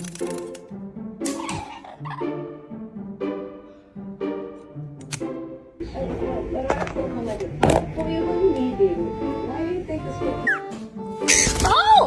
There are still comments. For your own meeting, why do you take this picture? Oh!